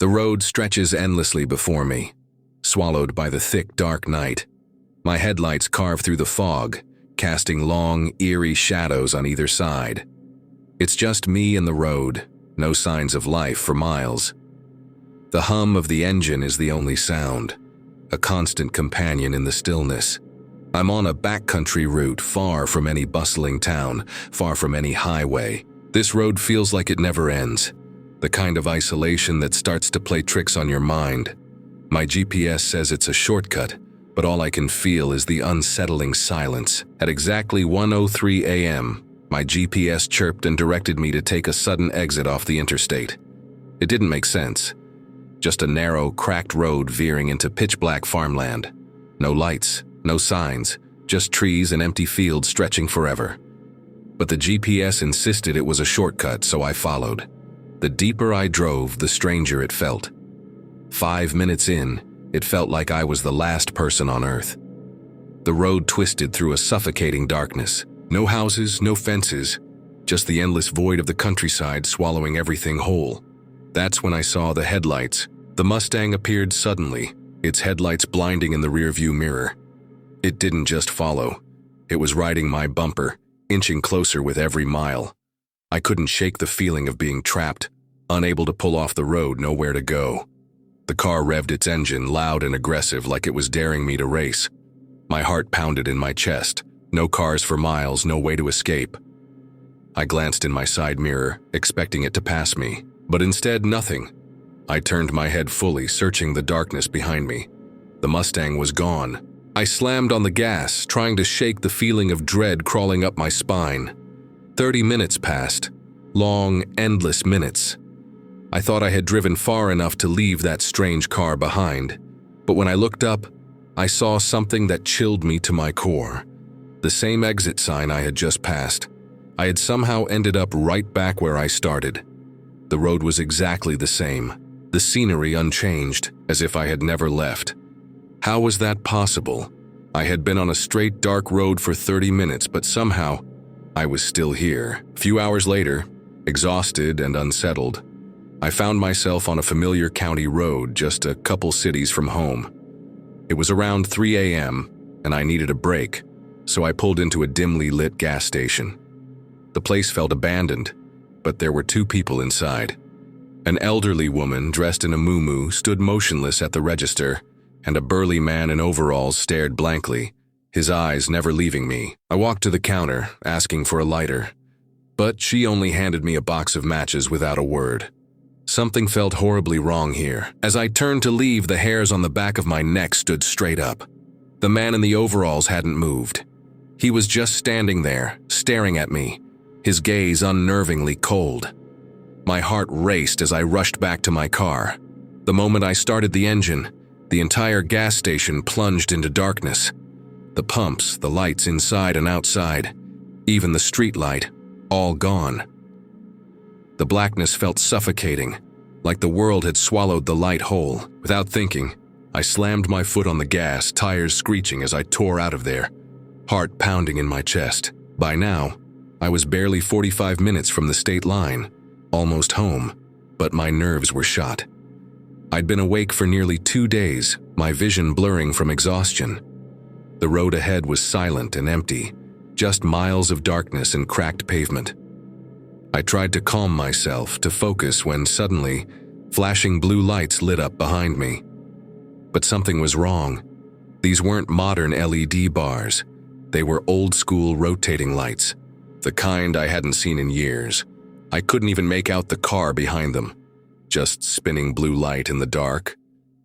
The road stretches endlessly before me, swallowed by the thick, dark night. My headlights carve through the fog, casting long, eerie shadows on either side. It's just me and the road, no signs of life for miles. The hum of the engine is the only sound, a constant companion in the stillness. I'm on a backcountry route, far from any bustling town, far from any highway. This road feels like it never ends, the kind of isolation that starts to play tricks on your mind. My GPS says it's a shortcut, but all I can feel is the unsettling silence. At exactly 1:03 a.m., my GPS chirped and directed me to take a sudden exit off the interstate. It didn't make sense. Just a narrow, cracked road veering into pitch-black farmland. No lights, no signs, just trees and empty fields stretching forever. But the GPS insisted it was a shortcut, so I followed. The deeper I drove, the stranger it felt. 5 minutes in, it felt like I was the last person on Earth. The road twisted through a suffocating darkness. No houses, no fences, just the endless void of the countryside swallowing everything whole. That's when I saw the headlights. The Mustang appeared suddenly, its headlights blinding in the rearview mirror. It didn't just follow. It was riding my bumper, inching closer with every mile. I couldn't shake the feeling of being trapped, unable to pull off the road, nowhere to go. The car revved its engine, loud and aggressive, like it was daring me to race. My heart pounded in my chest. No cars for miles, no way to escape. I glanced in my side mirror, expecting it to pass me, but instead nothing. I turned my head fully, searching the darkness behind me. The Mustang was gone. I slammed on the gas, trying to shake the feeling of dread crawling up my spine. 30 minutes passed. Long, endless minutes. I thought I had driven far enough to leave that strange car behind, but when I looked up, I saw something that chilled me to my core. The same exit sign I had just passed. I had somehow ended up right back where I started. The road was exactly the same, the scenery unchanged, as if I had never left. How was that possible? I had been on a straight, dark road for 30 minutes, but somehow, I was still here. A few hours later, exhausted and unsettled, I found myself on a familiar county road just a couple cities from home. It was around 3 a.m., and I needed a break, so I pulled into a dimly lit gas station. The place felt abandoned, but there were two people inside. An elderly woman dressed in a muumuu stood motionless at the register, and a burly man in overalls stared blankly, his eyes never leaving me. I walked to the counter, asking for a lighter, but she only handed me a box of matches without a word. Something felt horribly wrong here. As I turned to leave, the hairs on the back of my neck stood straight up. The man in the overalls hadn't moved. He was just standing there, staring at me, his gaze unnervingly cold. My heart raced as I rushed back to my car. The moment I started the engine, the entire gas station plunged into darkness. The pumps, the lights inside and outside, even the street light, all gone. The blackness felt suffocating, like the world had swallowed the light whole. Without thinking, I slammed my foot on the gas, tires screeching as I tore out of there, heart pounding in my chest. By now, I was barely 45 minutes from the state line, almost home, but my nerves were shot. I'd been awake for nearly 2 days, my vision blurring from exhaustion. The road ahead was silent and empty, just miles of darkness and cracked pavement. I tried to calm myself, to focus, when suddenly, flashing blue lights lit up behind me. But something was wrong. These weren't modern LED bars. They were old-school rotating lights, the kind I hadn't seen in years. I couldn't even make out the car behind them, just spinning blue light in the dark,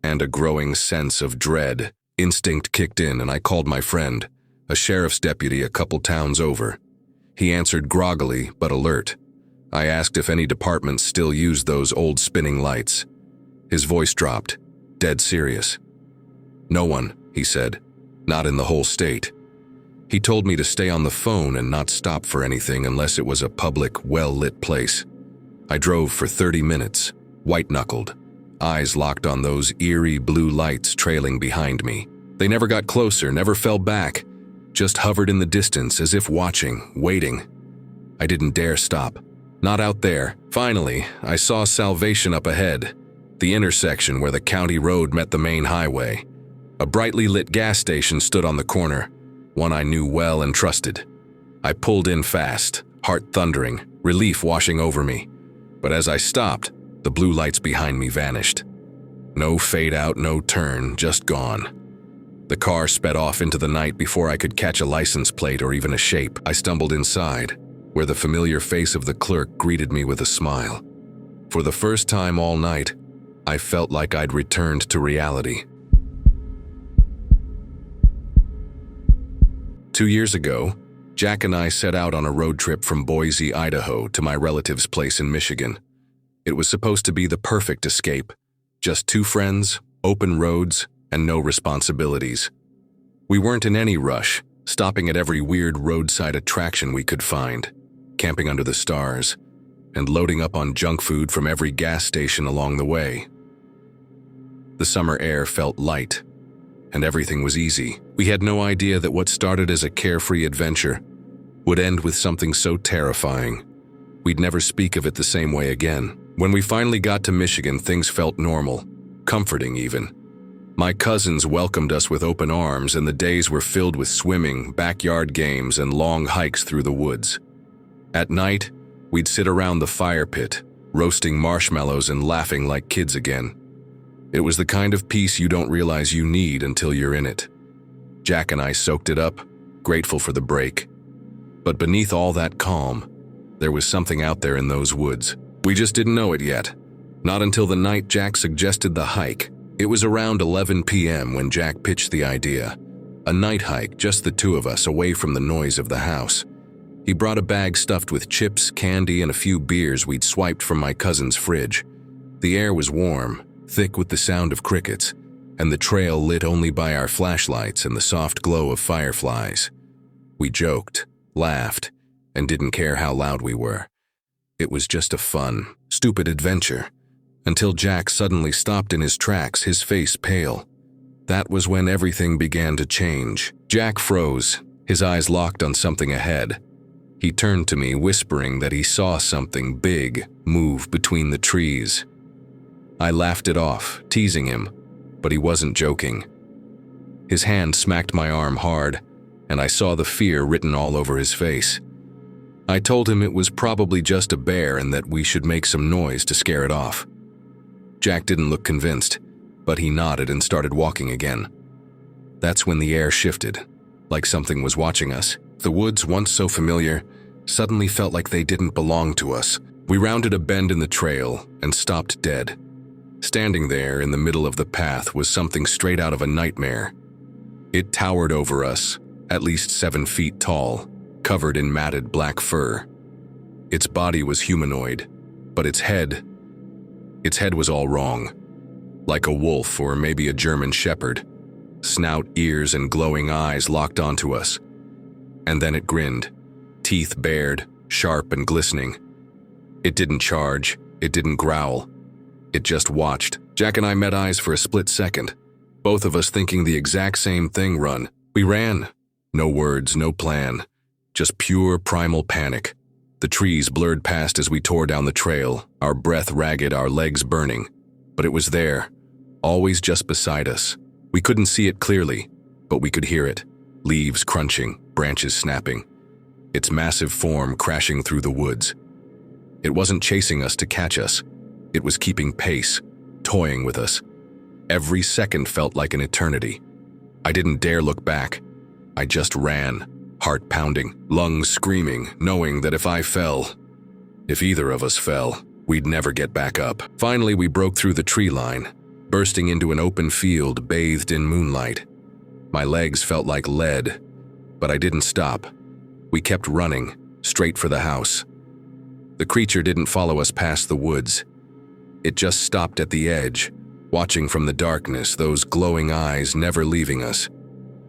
and a growing sense of dread. Instinct kicked in, and I called my friend, a sheriff's deputy a couple towns over. He answered groggily but alert. I asked if any departments still used those old spinning lights. His voice dropped, dead serious. "No one," he said, "not in the whole state." He told me to stay on the phone and not stop for anything unless it was a public, well-lit place. I drove for 30 minutes, white-knuckled, eyes locked on those eerie blue lights trailing behind me. They never got closer, never fell back, just hovered in the distance as if watching, waiting. I didn't dare stop. Not out there. Finally, I saw salvation up ahead. the intersection where the county road met the main highway. A brightly lit gas station stood on the corner, one I knew well and trusted. I pulled in fast, heart thundering, relief washing over me. But as I stopped, the blue lights behind me vanished. No fade out, no turn, just gone. The car sped off into the night before I could catch a license plate or even a shape. I stumbled inside, where the familiar face of the clerk greeted me with a smile. For the first time all night, I felt like I'd returned to reality. 2 years ago, Jack and I set out on a road trip from Boise, Idaho to my relative's place in Michigan. It was supposed to be the perfect escape. Just 2 friends, open roads, and no responsibilities. We weren't in any rush, stopping at every weird roadside attraction we could find, camping under the stars, and loading up on junk food from every gas station along the way. The summer air felt light, and everything was easy. We had no idea that what started as a carefree adventure would end with something so terrifying. We'd never speak of it the same way again. When we finally got to Michigan, things felt normal, comforting even. My cousins welcomed us with open arms, and the days were filled with swimming, backyard games, and long hikes through the woods. At night, we'd sit around the fire pit, roasting marshmallows and laughing like kids again. It was the kind of peace you don't realize you need until you're in it. Jack and I soaked it up, grateful for the break. But beneath all that calm, there was something out there in those woods. We just didn't know it yet. Not until the night Jack suggested the hike. It was around 11 p.m. when Jack pitched the idea. A night hike, just the 2 of us, away from the noise of the house. He brought a bag stuffed with chips, candy, and a few beers we'd swiped from my cousin's fridge. The air was warm, thick with the sound of crickets, and the trail lit only by our flashlights and the soft glow of fireflies. We joked, laughed, and didn't care how loud we were. It was just a fun, stupid adventure. Until Jack suddenly stopped in his tracks, his face pale. That was when everything began to change. Jack froze, his eyes locked on something ahead. He turned to me, whispering that he saw something big move between the trees. I laughed it off, teasing him, but he wasn't joking. His hand smacked my arm hard, and I saw the fear written all over his face. I told him it was probably just a bear and that we should make some noise to scare it off. Jack didn't look convinced, but he nodded and started walking again. That's when the air shifted, like something was watching us. The woods, once so familiar, suddenly felt like they didn't belong to us. We rounded a bend in the trail and stopped dead. Standing there in the middle of the path was something straight out of a nightmare. It towered over us, at least 7 feet tall, covered in matted black fur. Its body was humanoid, but its head was all wrong. Like a wolf or maybe a German shepherd. Snout, ears, and glowing eyes locked onto us. And then it grinned, teeth bared, sharp and glistening. It didn't charge, it didn't growl. It just watched. Jack and I met eyes for a split second, both of us thinking the exact same thing. Run. We ran. No words, no plan. Just pure primal panic. The trees blurred past as we tore down the trail, our breath ragged, our legs burning. But it was there, always just beside us. We couldn't see it clearly, but we could hear it. Leaves crunching, branches snapping. Its massive form crashing through the woods. It wasn't chasing us to catch us. It was keeping pace, toying with us. Every second felt like an eternity. I didn't dare look back. I just ran. Heart pounding, lungs screaming, knowing that if either of us fell, we'd never get back up. Finally, we broke through the tree line, bursting into an open field bathed in moonlight. My legs felt like lead, but I didn't stop. We kept running, straight for the house. The creature didn't follow us past the woods. It just stopped at the edge, watching from the darkness, those glowing eyes never leaving us.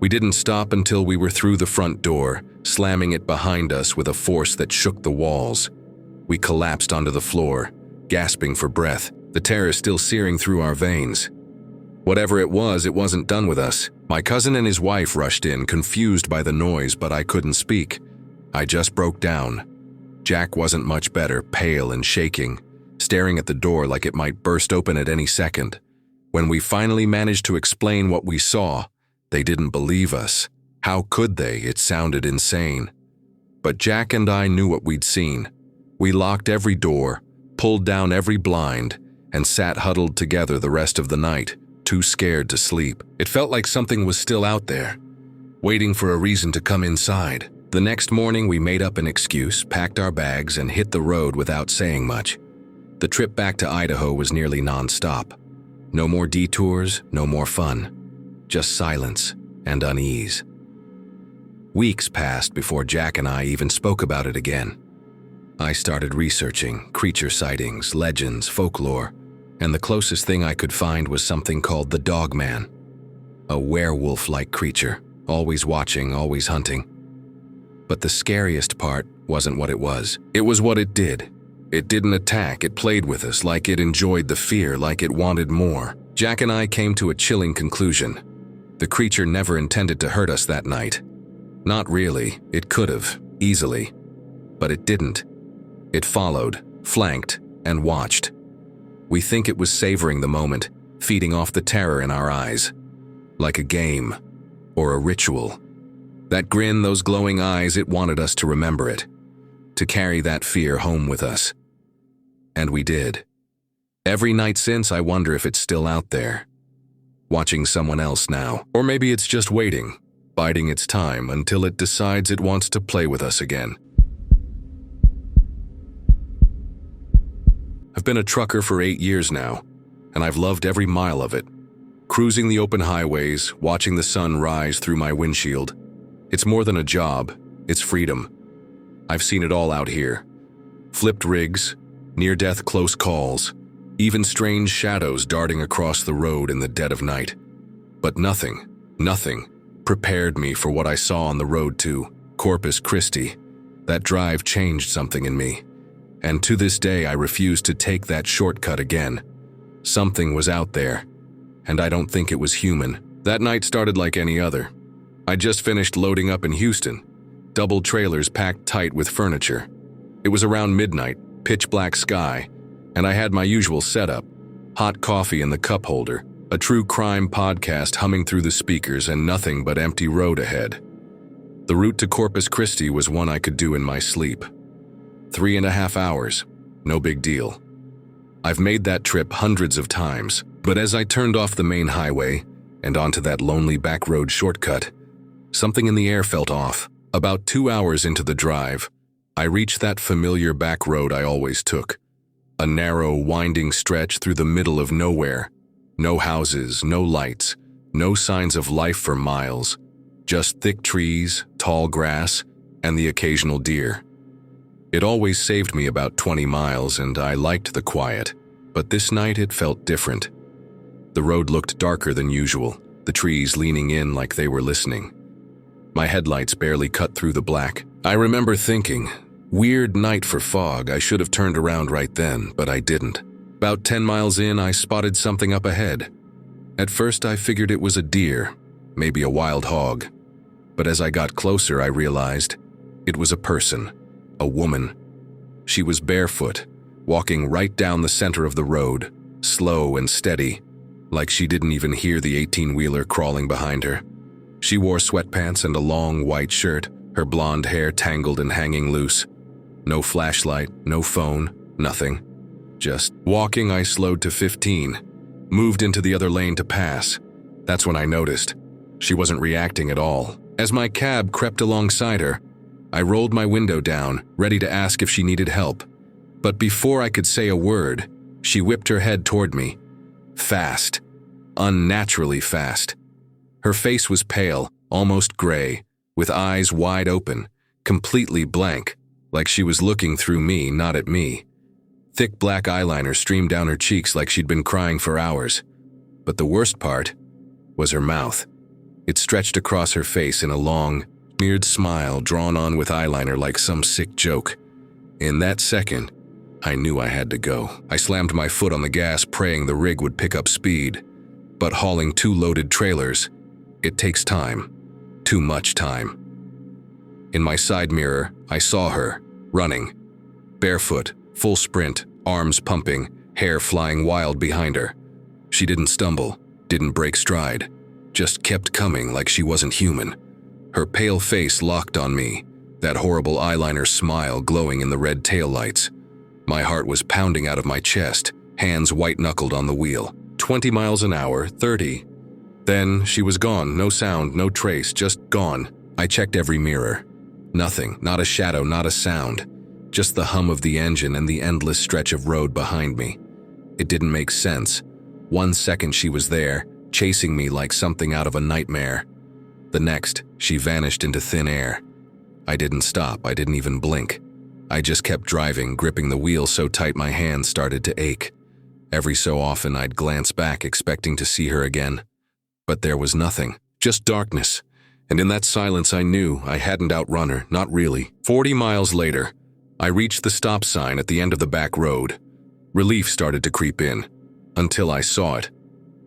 We didn't stop until we were through the front door, slamming it behind us with a force that shook the walls. We collapsed onto the floor, gasping for breath, the terror still searing through our veins. Whatever it wasn't done with us. My cousin and his wife rushed in, confused by the noise, but I couldn't speak. I just broke down. Jack wasn't much better, pale and shaking, staring at the door like it might burst open at any second. When we finally managed to explain what we saw, they didn't believe us. How could they? It sounded insane. But Jack and I knew what we'd seen. We locked every door, pulled down every blind, and sat huddled together the rest of the night, too scared to sleep. It felt like something was still out there, waiting for a reason to come inside. The next morning, we made up an excuse, packed our bags, and hit the road without saying much. The trip back to Idaho was nearly non-stop. No more detours, no more fun. Just silence and unease. Weeks passed before Jack and I even spoke about it again. I started researching creature sightings, legends, folklore, and the closest thing I could find was something called the Dogman. A werewolf-like creature, always watching, always hunting. But the scariest part wasn't what it was. It was what it did. It didn't attack, it played with us, like it enjoyed the fear, like it wanted more. Jack and I came to a chilling conclusion. The creature never intended to hurt us that night. Not really, it could have, easily. But it didn't. It followed, flanked, and watched. We think it was savoring the moment, feeding off the terror in our eyes. Like a game, or a ritual. That grin, those glowing eyes, it wanted us to remember it. To carry that fear home with us. And we did. Every night since, I wonder if it's still out there. Watching someone else now. Or maybe it's just waiting, biding its time until it decides it wants to play with us again. I've been a trucker for 8 years now, and I've loved every mile of it. Cruising the open highways, watching the sun rise through my windshield. It's more than a job, it's freedom. I've seen it all out here. Flipped rigs, near-death close calls, even strange shadows darting across the road in the dead of night. But nothing prepared me for what I saw on the road to Corpus Christi. That drive changed something in me. And to this day, I refuse to take that shortcut again. Something was out there, and I don't think it was human. That night started like any other. I just finished loading up in Houston, double trailers packed tight with furniture. It was around midnight, pitch black sky, and I had my usual setup, hot coffee in the cup holder, a true crime podcast humming through the speakers, and nothing but empty road ahead. The route to Corpus Christi was one I could do in my sleep. 3.5 hours, no big deal. I've made that trip hundreds of times, but as I turned off the main highway and onto that lonely back road shortcut, something in the air felt off. About 2 hours into the drive, I reached that familiar back road I always took. A narrow, winding stretch through the middle of nowhere. No houses, no lights, no signs of life for miles. Just thick trees, tall grass, and the occasional deer. It always saved me about 20 miles, and I liked the quiet. But this night it felt different. The road looked darker than usual, the trees leaning in like they were listening. My headlights barely cut through the black. I remember thinking, weird night for fog, I should have turned around right then, but I didn't. About 10 miles in, I spotted something up ahead. At first I figured it was a deer, maybe a wild hog. But as I got closer, I realized it was a person. A woman. She was barefoot, walking right down the center of the road, slow and steady, like she didn't even hear the 18-wheeler crawling behind her. She wore sweatpants and a long white shirt, her blonde hair tangled and hanging loose. No flashlight, no phone, nothing. Just walking. I slowed to 15, moved into the other lane to pass. That's when I noticed. She wasn't reacting at all. As my cab crept alongside her, I rolled my window down, ready to ask if she needed help. But before I could say a word, she whipped her head toward me. Fast. Unnaturally fast. Her face was pale, almost gray, with eyes wide open, completely blank, like she was looking through me, not at me. Thick black eyeliner streamed down her cheeks like she'd been crying for hours. But the worst part was her mouth. It stretched across her face in a long, smeared smile drawn on with eyeliner like some sick joke. In that second, I knew I had to go. I slammed my foot on the gas, praying the rig would pick up speed. But hauling 2 loaded trailers, it takes time. Too much time. In my side mirror, I saw her, running. Barefoot, full sprint, arms pumping, hair flying wild behind her. She didn't stumble, didn't break stride, just kept coming like she wasn't human. Her pale face locked on me, that horrible eyeliner smile glowing in the red taillights. My heart was pounding out of my chest, hands white-knuckled on the wheel. 20 miles an hour, 30. Then she was gone, no sound, no trace, just gone. I checked every mirror. Nothing, not a shadow, not a sound. Just the hum of the engine and the endless stretch of road behind me. It didn't make sense. 1 second she was there, chasing me like something out of a nightmare. The next, she vanished into thin air. I didn't stop, I didn't even blink. I just kept driving, gripping the wheel so tight my hands started to ache. Every so often I'd glance back, expecting to see her again. But there was nothing, just darkness. And in that silence I knew I hadn't outrun her, not really. 40 miles later, I reached the stop sign at the end of the back road. Relief started to creep in, until I saw it.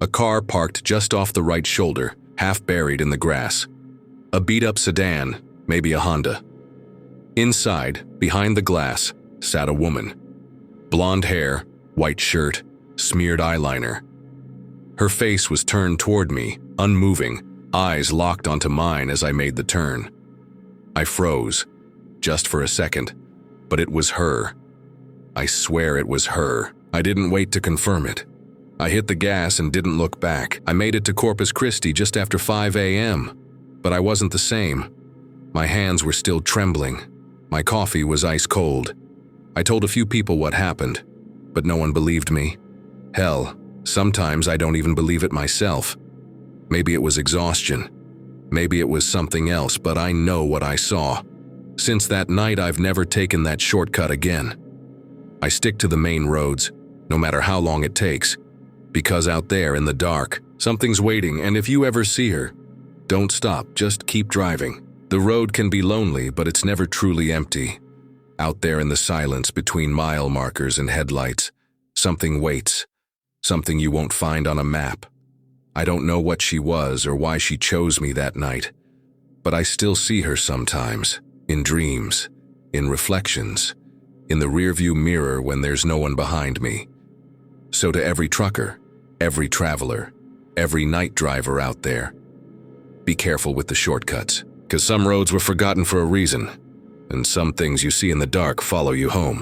A car parked just off the right shoulder, half buried in the grass. A beat-up sedan, maybe a Honda. Inside, behind the glass, sat a woman. Blonde hair, white shirt, smeared eyeliner. Her face was turned toward me, unmoving, eyes locked onto mine as I made the turn. I froze, just for a second, but it was her. I swear it was her. I didn't wait to confirm it. I hit the gas and didn't look back. I made it to Corpus Christi just after 5 a.m., but I wasn't the same. My hands were still trembling. My coffee was ice cold. I told a few people what happened, but no one believed me. Hell, sometimes I don't even believe it myself. Maybe it was exhaustion. Maybe it was something else, but I know what I saw. Since that night, I've never taken that shortcut again. I stick to the main roads, no matter how long it takes, because out there in the dark, something's waiting, and if you ever see her, don't stop, just keep driving. The road can be lonely, but it's never truly empty. Out there in the silence between mile markers and headlights, something waits, something you won't find on a map. I don't know what she was or why she chose me that night, but I still see her sometimes, in dreams, in reflections, in the rearview mirror when there's no one behind me. So to every trucker, every traveler, every night driver out there, be careful with the shortcuts, because some roads were forgotten for a reason, and some things you see in the dark follow you home.